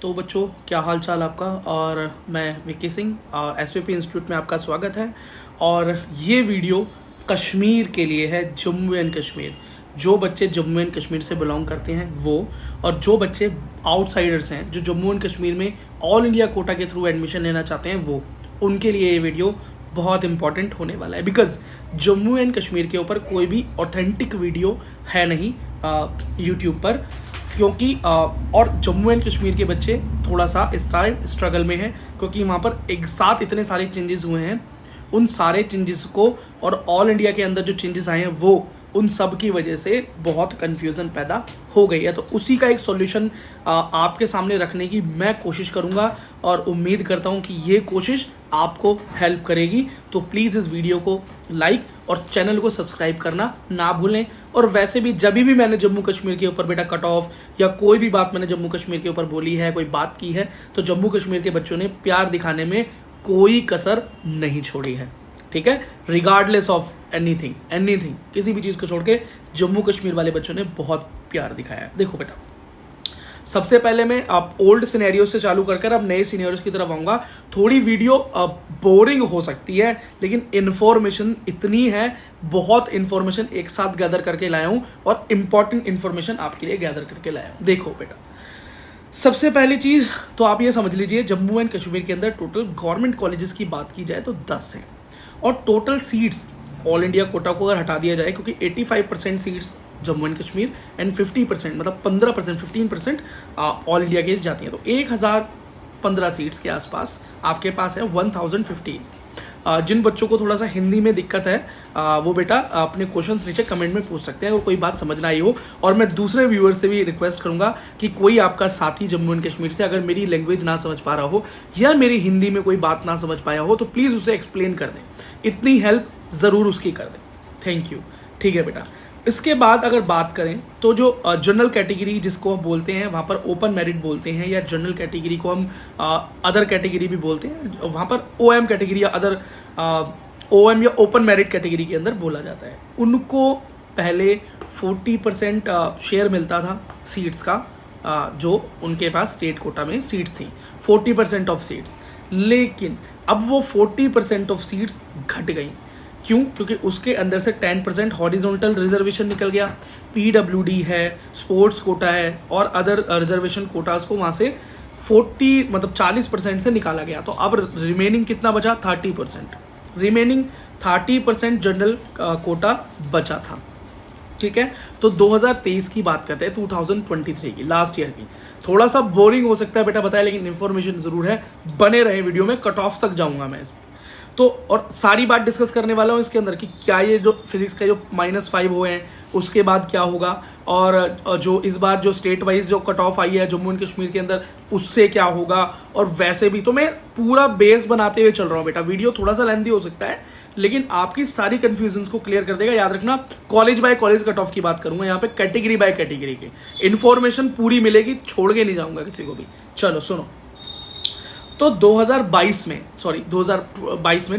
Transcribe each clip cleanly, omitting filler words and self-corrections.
तो बच्चों, क्या हाल चाल आपका। और मैं विक्की सिंह और एसवीपी इंस्टीट्यूट में आपका स्वागत है। और ये वीडियो कश्मीर के लिए है, जम्मू एंड कश्मीर। जो बच्चे जम्मू एंड कश्मीर से बिलोंग करते हैं वो, और जो बच्चे आउटसाइडर्स हैं जो जम्मू एंड कश्मीर में ऑल इंडिया कोटा के थ्रू एडमिशन लेना चाहते हैं वो, उनके लिए ये वीडियो बहुत इंपॉर्टेंट होने वाला है। बिकॉज जम्मू एंड कश्मीर के ऊपर कोई भी ऑथेंटिक वीडियो है नहीं यूट्यूब पर, क्योंकि और जम्मू एंड कश्मीर के बच्चे थोड़ा सा इस टाइम स्ट्रगल में हैं, क्योंकि वहाँ पर एक साथ इतने सारे चेंजेस हुए हैं। उन सारे चेंजेस को और ऑल इंडिया के अंदर जो चेंजेस आए हैं वो, उन सब की वजह से बहुत कन्फ्यूज़न पैदा हो गई है। तो उसी का एक सॉल्यूशन आपके सामने रखने की मैं कोशिश करूँगा और उम्मीद करता हूँ कि ये कोशिश आपको हेल्प करेगी। तो प्लीज़ इस वीडियो को लाइक और चैनल को सब्सक्राइब करना ना भूलें। और वैसे भी जब भी मैंने जम्मू कश्मीर के ऊपर बेटा कट ऑफ या कोई भी बात मैंने जम्मू कश्मीर के ऊपर बोली है, कोई बात की है, तो जम्मू कश्मीर के बच्चों ने प्यार दिखाने में कोई कसर नहीं छोड़ी है। ठीक है, रिगार्डलेस ऑफ एनीथिंग, किसी भी चीज़ को छोड़ के जम्मू कश्मीर वाले बच्चों ने बहुत प्यार दिखाया है। देखो बेटा, सबसे पहले मैं आप ओल्ड सिनेरियो से चालू कर अब नए सिनेरियोस की तरफ आऊँगा। थोड़ी वीडियो बोरिंग हो सकती है, लेकिन इन्फॉर्मेशन इतनी है, बहुत इन्फॉर्मेशन एक साथ गैदर करके लाया हूँ और इम्पॉर्टेंट इन्फॉर्मेशन आपके लिए गैदर करके लाया हूँ। देखो बेटा, सबसे पहली चीज़ तो आप ये समझ लीजिए, जम्मू एंड कश्मीर के अंदर टोटल गवर्नमेंट कॉलेजेस की बात की जाए तो 10 हैं, और total seats all India quota को अगर हटा दिया जाए, क्योंकि 85% seats Jammu and Kashmir and 50% मतलब 15% ऑल इंडिया के जाती हैं, तो 1015 सीट्स के आसपास आपके पास है 1015। जिन बच्चों को थोड़ा सा हिंदी में दिक्कत है वो बेटा अपने क्वेश्चंस नीचे कमेंट में पूछ सकते हैं अगर कोई बात समझ ना आई हो। और मैं दूसरे व्यूअर्स से भी रिक्वेस्ट करूंगा कि कोई आपका साथी जम्मू एंड कश्मीर से अगर मेरी लैंग्वेज ना समझ पा रहा हो या मेरी हिंदी में कोई बात ना समझ पाया हो, तो प्लीज़ उसे एक्सप्लेन कर दें, इतनी हेल्प ज़रूर उसकी कर दें। Thank you. ठीक है बेटा, इसके बाद अगर बात करें तो जो जनरल कैटेगरी जिसको हम बोलते हैं, वहाँ पर ओपन मेरिट बोलते हैं, या जनरल कैटेगरी को हम अदर कैटेगरी भी बोलते हैं, वहाँ पर ओएम कैटेगरी या अदर ओएम या ओपन मेरिट कैटेगरी के अंदर बोला जाता है। उनको पहले 40% शेयर मिलता था सीट्स का, जो उनके पास स्टेट कोटा में सीट्स थी, 40% ऑफ सीट्स। लेकिन अब वो 40% ऑफ सीट्स घट गई। क्यों? क्योंकि उसके अंदर से 10% हॉरिजॉन्टल रिजर्वेशन निकल गया, पीडब्ल्यूडी है, स्पोर्ट्स कोटा है और अदर रिजर्वेशन कोटास को वहाँ से 40% से निकाला गया। तो अब रिमेनिंग कितना बचा? 30%। रिमेनिंग 30% जनरल कोटा बचा था। ठीक है, तो 2023 की बात करते हैं, 2023 की, लास्ट ईयर की। थोड़ा सा बोरिंग हो सकता है बेटा, बताया, लेकिन इन्फॉर्मेशन जरूर है। बने रहे वीडियो में, कट ऑफ तक जाऊंगा मैं इसमें तो, और सारी बात डिस्कस करने वाला हूँ इसके अंदर कि क्या ये जो फिजिक्स का जो -5 हुए हैं उसके बाद क्या होगा, और जो इस बार जो स्टेट वाइज जो कट ऑफ आई है जम्मू एंड कश्मीर के अंदर उससे क्या होगा। और वैसे भी तो मैं पूरा बेस बनाते हुए चल रहा हूँ बेटा, वीडियो थोड़ा सा लेंथी हो सकता है लेकिन आपकी सारी कंफ्यूजन्स को क्लियर कर देगा। याद रखना, college by college cut off की बात करूंगा यहाँ पे, कैटेगरी बाय कैटेगरी की इन्फॉर्मेशन पूरी मिलेगी, छोड़ के नहीं जाऊंगा किसी को भी। चलो सुनो, तो 2022 में 22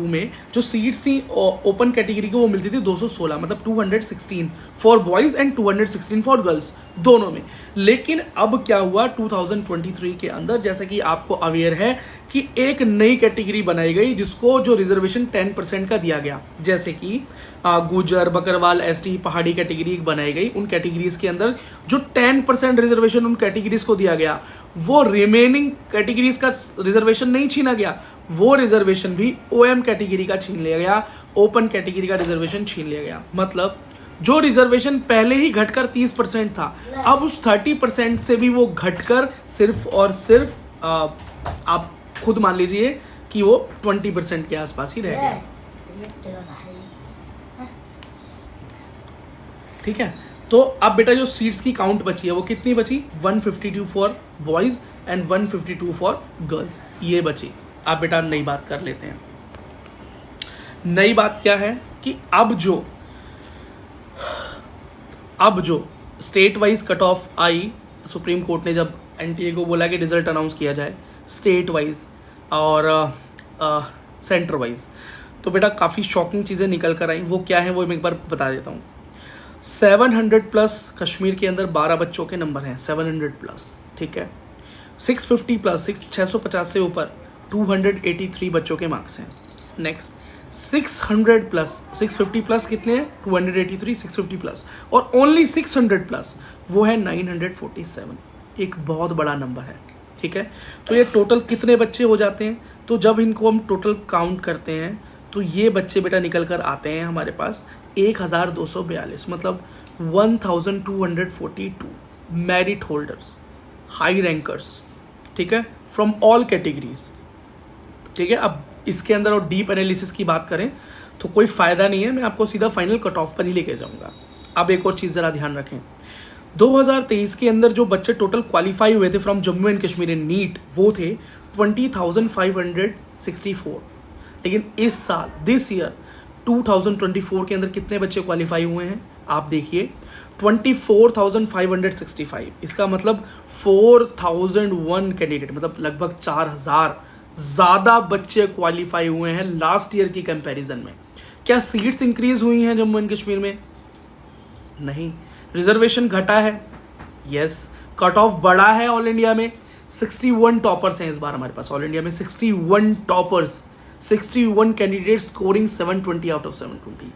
में जो सीट्स थी ओपन कैटेगरी को वो मिलती थी 216, मतलब 216 for boys and 216 for girls, दोनों में। लेकिन अब क्या हुआ 2023 के अंदर, जैसे कि आपको अवेयर है कि एक नई कैटेगरी बनाई गई जिसको जो रिजर्वेशन 10% का दिया गया, जैसे कि गुजर, बकरवाल, एसटी, पहाड़ी कैटेगरी बनाई गई। उन कैटेगरीज के अंदर जो 10% रिजर्वेशन उन कैटेगरीज को दिया गया, वो रिमेनिंग कैटेगरीज का रिजर्वेशन नहीं छीना गया, वो रिजर्वेशन भी ओएम कैटेगरी का छीन लिया गया, ओपन कैटेगरी का रिजर्वेशन छीन लिया गया। मतलब जो रिजर्वेशन पहले ही घटकर 30% था, अब उस 30% से भी वो घटकर सिर्फ और सिर्फ आप खुद मान लीजिए कि वो 20% के आसपास ही रह गया। ठीक है, तो अब बेटा जो सीट्स की काउंट बची है वो कितनी बची? 152 for boys and 152 for girls, ये बची। अब बेटा नई बात कर लेते हैं। नई बात क्या है कि अब जो स्टेट वाइज कट ऑफ आई, सुप्रीम कोर्ट ने जब एनटीए को बोला कि रिजल्ट अनाउंस किया जाए स्टेट वाइज और सेंटर वाइज, तो बेटा काफ़ी शॉकिंग चीज़ें निकल कर आई। वो क्या है वो मैं एक बार बता देता हूँ। 700 प्लस कश्मीर के अंदर 12 बच्चों के नंबर हैं, 700 प्लस। ठीक है, 650 प्लस 650 से ऊपर 283 बच्चों के मार्क्स हैं। नेक्स्ट 600 प्लस 650 प्लस कितने हैं? 283, 650 प्लस, और ओनली 600 प्लस वो है 947। एक बहुत बड़ा नंबर है, ठीक है। तो ये टोटल कितने बच्चे हो जाते हैं? तो जब इनको हम टोटल काउंट करते हैं तो ये बच्चे बेटा निकल कर आते हैं हमारे पास 1242, मतलब 1242 मेरिट होल्डर्स, हाई रैंकर्स, ठीक है, फ्रॉम ऑल कैटेगरीज, ठीक है। अब इसके अंदर और डीप एनालिसिस की बात करें तो कोई फ़ायदा नहीं है, मैं आपको सीधा फाइनल कट ऑफ पर ही लेके जाऊंगा। अब एक और चीज़ ज़रा ध्यान रखें, 2023 के अंदर जो बच्चे टोटल क्वालिफाई हुए थे from Jammu and Kashmir in NEET वो थे 20,564, लेकिन इस साल दिस ईयर 2024 के अंदर कितने बच्चे क्वालिफाई हुए हैं आप देखिए, 24,565। इसका मतलब 4,001 कैंडिडेट, मतलब लगभग 4,000 ज़्यादा बच्चे क्वालिफाई हुए हैं लास्ट ईयर की कंपैरिजन में। क्या सीट्स इंक्रीज हुई हैं जम्मू एंड कश्मीर में? नहीं। रिजर्वेशन घटा है? यस। कट ऑफ बढ़ा है ऑल इंडिया में? 61 टॉपर्स हैं इस बार हमारे पास ऑल इंडिया में, 61 toppers, 61 candidate scoring 720 out of 720,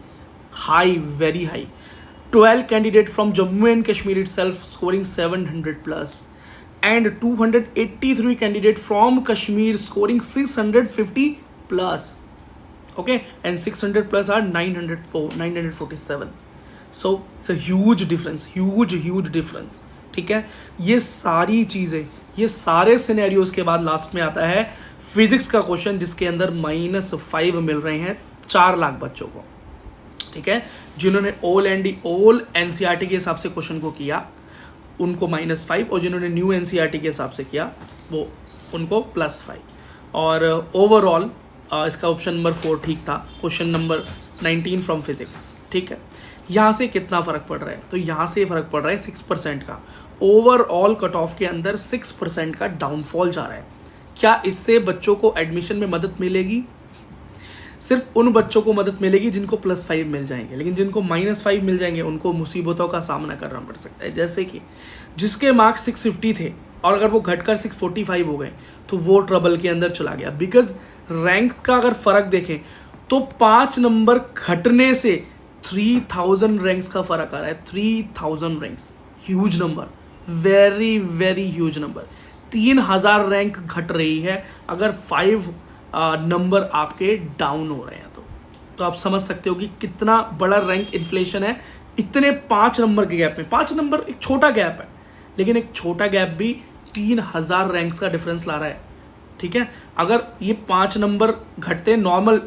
high, very high. 12 candidate from Jammu and Kashmir itself scoring 700 plus, and 283 candidate from Kashmir scoring 650 plus, okay, and 600 plus are 947. So it's a huge difference, huge difference, ठीक है। ये सारी चीज़ें, ये सारे scenarios के बाद last में आता है फिजिक्स का क्वेश्चन, जिसके अंदर -5 मिल रहे हैं 4 लाख बच्चों को, ठीक है। जिन्होंने ऑल एनसीईआरटी के हिसाब से क्वेश्चन को किया उनको -5, और जिन्होंने न्यू एनसीईआरटी के हिसाब से किया वो उनको +5। और ओवरऑल इसका ऑप्शन नंबर 4 ठीक था, क्वेश्चन नंबर 19 फ्रॉम फिजिक्स, ठीक है। यहाँ से कितना फ़र्क पड़ रहा है? तो यहाँ से फ़र्क पड़ रहा है 6% का। ओवरऑल कट ऑफ के अंदर 6% का डाउनफॉल जा रहा है। क्या इससे बच्चों को एडमिशन में मदद मिलेगी? सिर्फ उन बच्चों को मदद मिलेगी जिनको +5 मिल जाएंगे, लेकिन जिनको -5 मिल जाएंगे उनको मुसीबतों का सामना करना पड़ सकता है। जैसे कि जिसके मार्क्स 650 थे और अगर वो घटकर 645 हो गए तो वो ट्रबल के अंदर चला गया, बिकॉज रैंक का अगर फ़र्क देखें तो 5 नंबर घटने से 3000 रैंक्स का फ़र्क आ रहा है। 3000 ranks, huge number, very very huge number. 3000 rank घट रही है अगर 5 नंबर आपके डाउन हो रहे हैं तो आप समझ सकते हो कि कितना बड़ा रैंक इन्फ्लेशन है इतने 5 नंबर के गैप में। 5 नंबर एक छोटा गैप है, लेकिन एक छोटा गैप भी 3000 रैंक्स का डिफरेंस ला रहा है, ठीक है। अगर ये 5 नंबर घटते नॉर्मल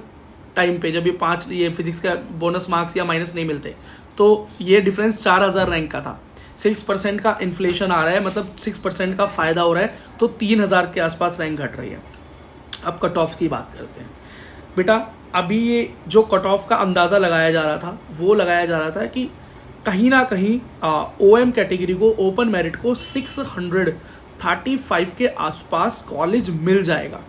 टाइम पे, जब ये फिजिक्स का बोनस मार्क्स या माइनस नहीं मिलते, तो ये डिफरेंस 4000 रैंक का था। 6% का इन्फ्लेशन आ रहा है, मतलब 6% का फ़ायदा हो रहा है, तो 3000 के आसपास रैंक घट रही है। अब कट ऑफ की बात करते हैं बेटा। अभी ये जो कट ऑफ का अंदाज़ा लगाया जा रहा था वो लगाया जा रहा था कि कहीं ना कहीं OM कैटेगरी को, ओपन मेरिट को 635 के आसपास कॉलेज मिल जाएगा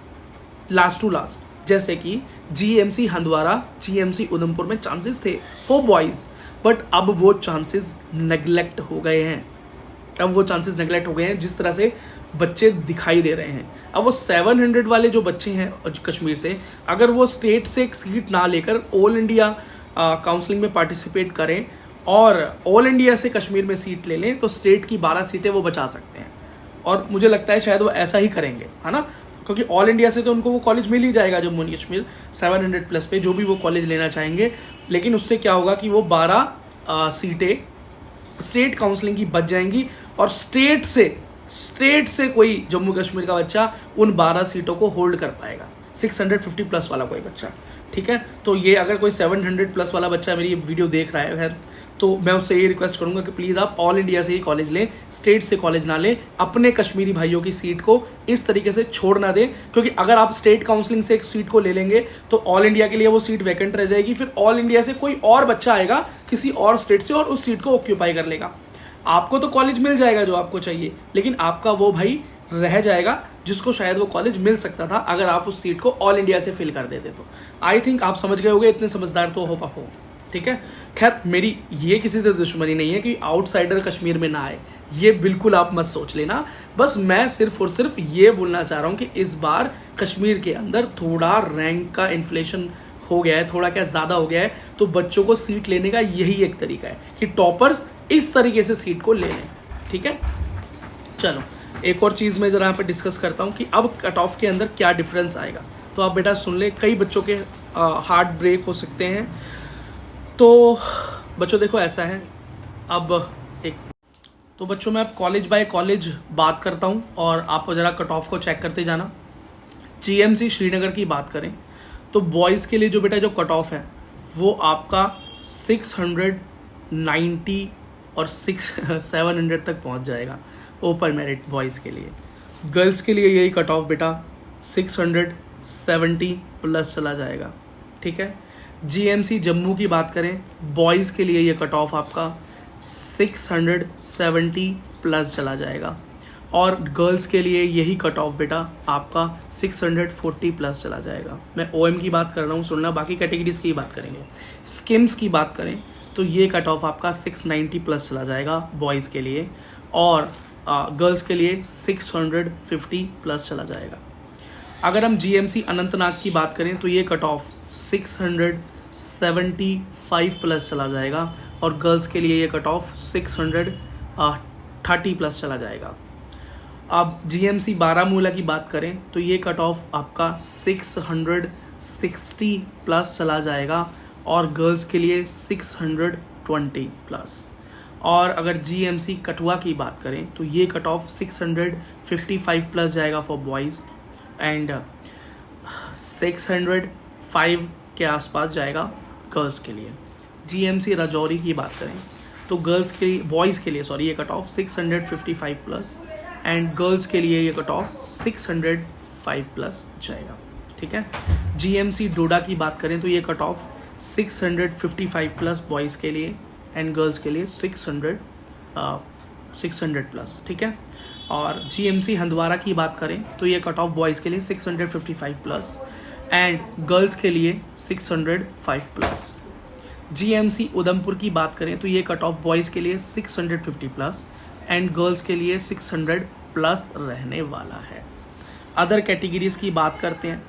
लास्ट टू लास्ट। जैसे कि GMC हंदवारा, GMC उधमपुर में चांसेस थे फॉर बॉयज़, बट अब वो चांसेस नेगलेक्ट हो गए हैं। जिस तरह से बच्चे दिखाई दे रहे हैं। अब वो 700 वाले जो बच्चे हैं कश्मीर से, अगर वो स्टेट से एक सीट ना लेकर ऑल इंडिया काउंसलिंग में पार्टिसिपेट करें और ऑल इंडिया से कश्मीर में सीट ले लें तो स्टेट की 12 सीटें वो बचा सकते हैं। और मुझे लगता है शायद वो ऐसा ही करेंगे, है ना, क्योंकि ऑल इंडिया से तो उनको वो कॉलेज मिल ही जाएगा जम्मू एंड कश्मीर 700 प्लस पे जो भी वो कॉलेज लेना चाहेंगे। लेकिन उससे क्या होगा कि वो 12 सीटें स्टेट काउंसलिंग की बच जाएंगी और स्टेट से कोई जम्मू कश्मीर का बच्चा उन 12 सीटों को होल्ड कर पाएगा, 650 प्लस वाला कोई बच्चा, ठीक है। तो ये अगर कोई 700 प्लस वाला बच्चा मेरी ये वीडियो देख रहा है तो मैं उससे ये रिक्वेस्ट करूंगा कि प्लीज़ आप ऑल इंडिया से ही कॉलेज लें, स्टेट से कॉलेज ना लें। अपने कश्मीरी भाइयों की सीट को इस तरीके से छोड़ ना दें, क्योंकि अगर आप स्टेट काउंसलिंग से एक सीट को ले लेंगे तो ऑल इंडिया के लिए वो सीट वैकेंट रह जाएगी। फिर ऑल इंडिया से कोई और बच्चा आएगा किसी और स्टेट से और उस सीट को ऑक्यूपाई कर लेगा। आपको तो कॉलेज मिल जाएगा जो आपको चाहिए, लेकिन आपका वो भाई रह जाएगा जिसको शायद वो कॉलेज मिल सकता था अगर आप उस सीट को ऑल इंडिया से फिल कर देते। तो आई थिंक आप समझ गए होंगे, इतने समझदार तो हो पाओ। ठीक है। खैर मेरी ये किसी से दुश्मनी नहीं है कि आउटसाइडर कश्मीर में ना आए, ये बिल्कुल आप मत सोच लेना। बस मैं सिर्फ और सिर्फ ये बोलना चाह रहा हूँ कि इस बार कश्मीर के अंदर थोड़ा रैंक का इन्फ्लेशन हो गया है, थोड़ा क्या ज़्यादा हो गया है, तो बच्चों को सीट लेने का यही एक तरीका है कि टॉपर्स इस तरीके से सीट को ले लें। ठीक है, चलो एक और चीज़ मैं ज़रा यहाँ पे डिस्कस करता हूँ कि अब कट ऑफ के अंदर क्या डिफरेंस आएगा। तो आप बेटा सुन ले, कई बच्चों के हार्ट ब्रेक हो सकते हैं। तो बच्चों देखो ऐसा है, अब तो बच्चों मैं अब कॉलेज बाय कॉलेज बात करता हूँ और आप ज़रा कट ऑफ को चेक करते जाना। जीएमसी श्रीनगर की बात करें तो बॉयज़ के लिए जो बेटा जो कट ऑफ है वो आपका 690 और 700 तक पहुँच जाएगा ओपन मेरिट बॉयज़ के लिए। गर्ल्स के लिए यही कट ऑफ बेटा 670 प्लस चला जाएगा। ठीक है, जीएमसी जम्मू की बात करें, बॉयज़ के लिए ये कट ऑफ आपका 670 प्लस चला जाएगा और गर्ल्स के लिए यही कट ऑफ बेटा आपका 640 प्लस चला जाएगा। मैं ओएम की बात कर रहा हूँ, सुनना, बाकी कैटेगरीज की बात करेंगे। स्किम्स की बात करें तो ये कट ऑफ आपका 690 प्लस चला जाएगा बॉयज़ के लिए और गर्ल्स के लिए 650 प्लस चला जाएगा। अगर हम जीएमसी अनंतनाग की बात करें तो ये कट ऑफ 675 प्लस चला जाएगा और गर्ल्स के लिए ये कट ऑफ 630 प्लस चला जाएगा। अब जीएमसी बारामूला की बात करें तो ये कट ऑफ आपका 660 प्लस चला जाएगा और गर्ल्स के लिए 620 प्लस। और अगर जीएमसी कठुआ की बात करें तो ये कट ऑफ 655 प्लस जाएगा फॉर बॉयज़ एंड 605 के आसपास जाएगा गर्ल्स के लिए। जीएमसी राजौरी की बात करें तो गर्ल्स के लिए, बॉयज़ के लिए सॉरी, ये cut off 655 plus and girls के लिए ये कट ऑफ 605 प्लस जाएगा। ठीक है, जीएमसी डोडा की बात करें तो ये कट ऑफ 655 प्लस बॉयज़ के लिए एंड गर्ल्स के लिए 600 प्लस। ठीक है, और जीएमसी हंदवारा की बात करें तो ये कट ऑफ बॉयज़ के लिए 655 प्लस एंड गर्ल्स के लिए 605 प्लस। जीएमसी उधमपुर की बात करें तो ये कट ऑफ बॉयज़ के लिए 650 प्लस एंड गर्ल्स के लिए 600 प्लस रहने वाला है। अदर कैटेगरीज की बात करते हैं।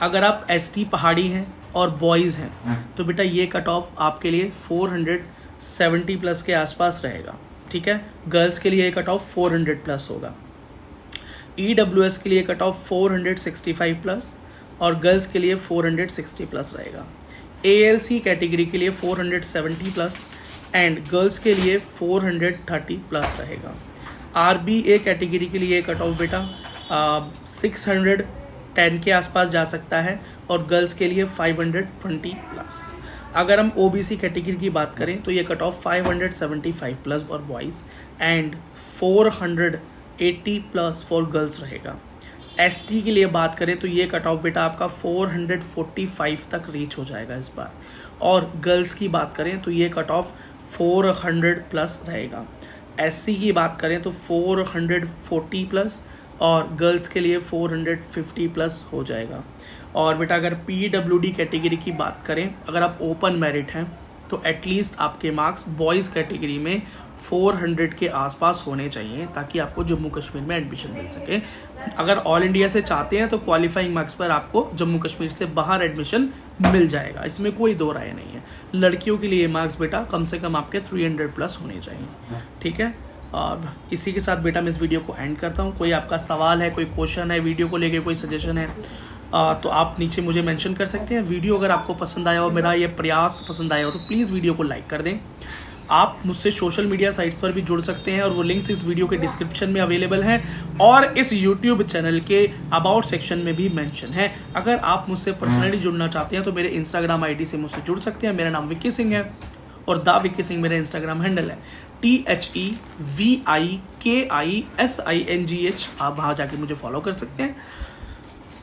अगर आप एसटी पहाड़ी हैं और बॉयज़ हैं तो बेटा ये कट ऑफ आपके लिए 470 प्लस के आसपास रहेगा। ठीक है, गर्ल्स के लिए ये कट ऑफ 400 प्लस होगा। ईडब्ल्यूएस के लिए कट ऑफ 465 प्लस और गर्ल्स के लिए 460 प्लस रहेगा। एएलसी कैटेगरी के लिए 470 प्लस एंड गर्ल्स के लिए 430 प्लस रहेगा। आरबीए कैटेगरी के लिए कट ऑफ बेटा 610 के आसपास जा सकता है और गर्ल्स के लिए 520 प्लस। अगर हम ओबीसी कैटेगरी की बात करें तो ये cut off 575 plus for boys and 480 plus for girls रहेगा। एसटी के लिए बात करें तो ये कट ऑफ बेटा आपका 445 तक रीच हो जाएगा इस बार और गर्ल्स की बात करें तो ये कट ऑफ 400 प्लस रहेगा। एससी की बात करें तो 440 प्लस और गर्ल्स के लिए 450 प्लस हो जाएगा। और बेटा अगर पीडब्ल्यूडी कैटेगरी की बात करें, अगर आप ओपन मेरिट हैं तो एटलीस्ट आपके मार्क्स बॉयज़ कैटेगरी में 400 के आसपास होने चाहिए ताकि आपको जम्मू कश्मीर में एडमिशन मिल सके। अगर ऑल इंडिया से चाहते हैं तो क्वालिफाइंग मार्क्स पर आपको जम्मू कश्मीर से बाहर एडमिशन मिल जाएगा, इसमें कोई दो राय नहीं है। लड़कियों के लिए मार्क्स बेटा कम से कम आपके 300 प्लस होने चाहिए। ठीक है, और इसी के साथ बेटा मैं इस वीडियो को एंड करता हूँ। कोई आपका सवाल है, कोई क्वेश्चन है, वीडियो को लेकर कोई सजेशन है तो आप नीचे मुझे मेंशन कर सकते हैं। वीडियो अगर आपको पसंद आया हो, मेरा ये प्रयास पसंद आया हो तो प्लीज़ वीडियो को लाइक कर दें। आप मुझसे सोशल मीडिया साइट्स पर भी जुड़ सकते हैं और वो लिंक्स इस वीडियो के डिस्क्रिप्शन में अवेलेबल हैं और इस यूट्यूब चैनल के अबाउट सेक्शन में भी मेंशन है। अगर आप मुझसे पर्सनली जुड़ना चाहते हैं तो मेरे इंस्टाग्राम आईडी से मुझसे जुड़ सकते हैं। मेरा नाम विक्की सिंह है और द विक्की सिंह मेरा इंस्टाग्राम हैंडल है। THEVIKISINGH, आप वहाँ जाके मुझे फॉलो कर सकते हैं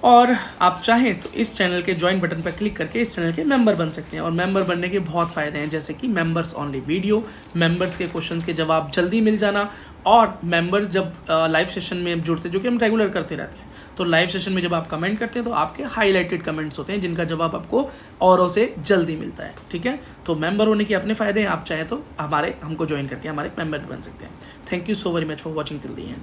और आप चाहें तो इस चैनल के ज्वाइन बटन पर क्लिक करके इस चैनल के मेंबर बन सकते हैं। और मेंबर बनने के बहुत फ़ायदे हैं, जैसे कि मेंबर्स ऑनली वीडियो, मेंबर्स के क्वेश्चंस के जवाब जल्दी मिल जाना और मेंबर्स जब लाइव सेशन में जुड़ते, जो कि हम रेगुलर करते रहते हैं, तो लाइव सेशन में जब आप कमेंट करते हैं तो आपके हाईलाइटेड कमेंट्स होते हैं जिनका जवाब आपको औरों से जल्दी मिलता है, ठीक है। तो मेंबर होने के अपने फ़ायदे हैं, आप चाहें तो हमको ज्वाइन करके हमारे मेंबर बन सकते हैं। Thank you so very much for watching till the end.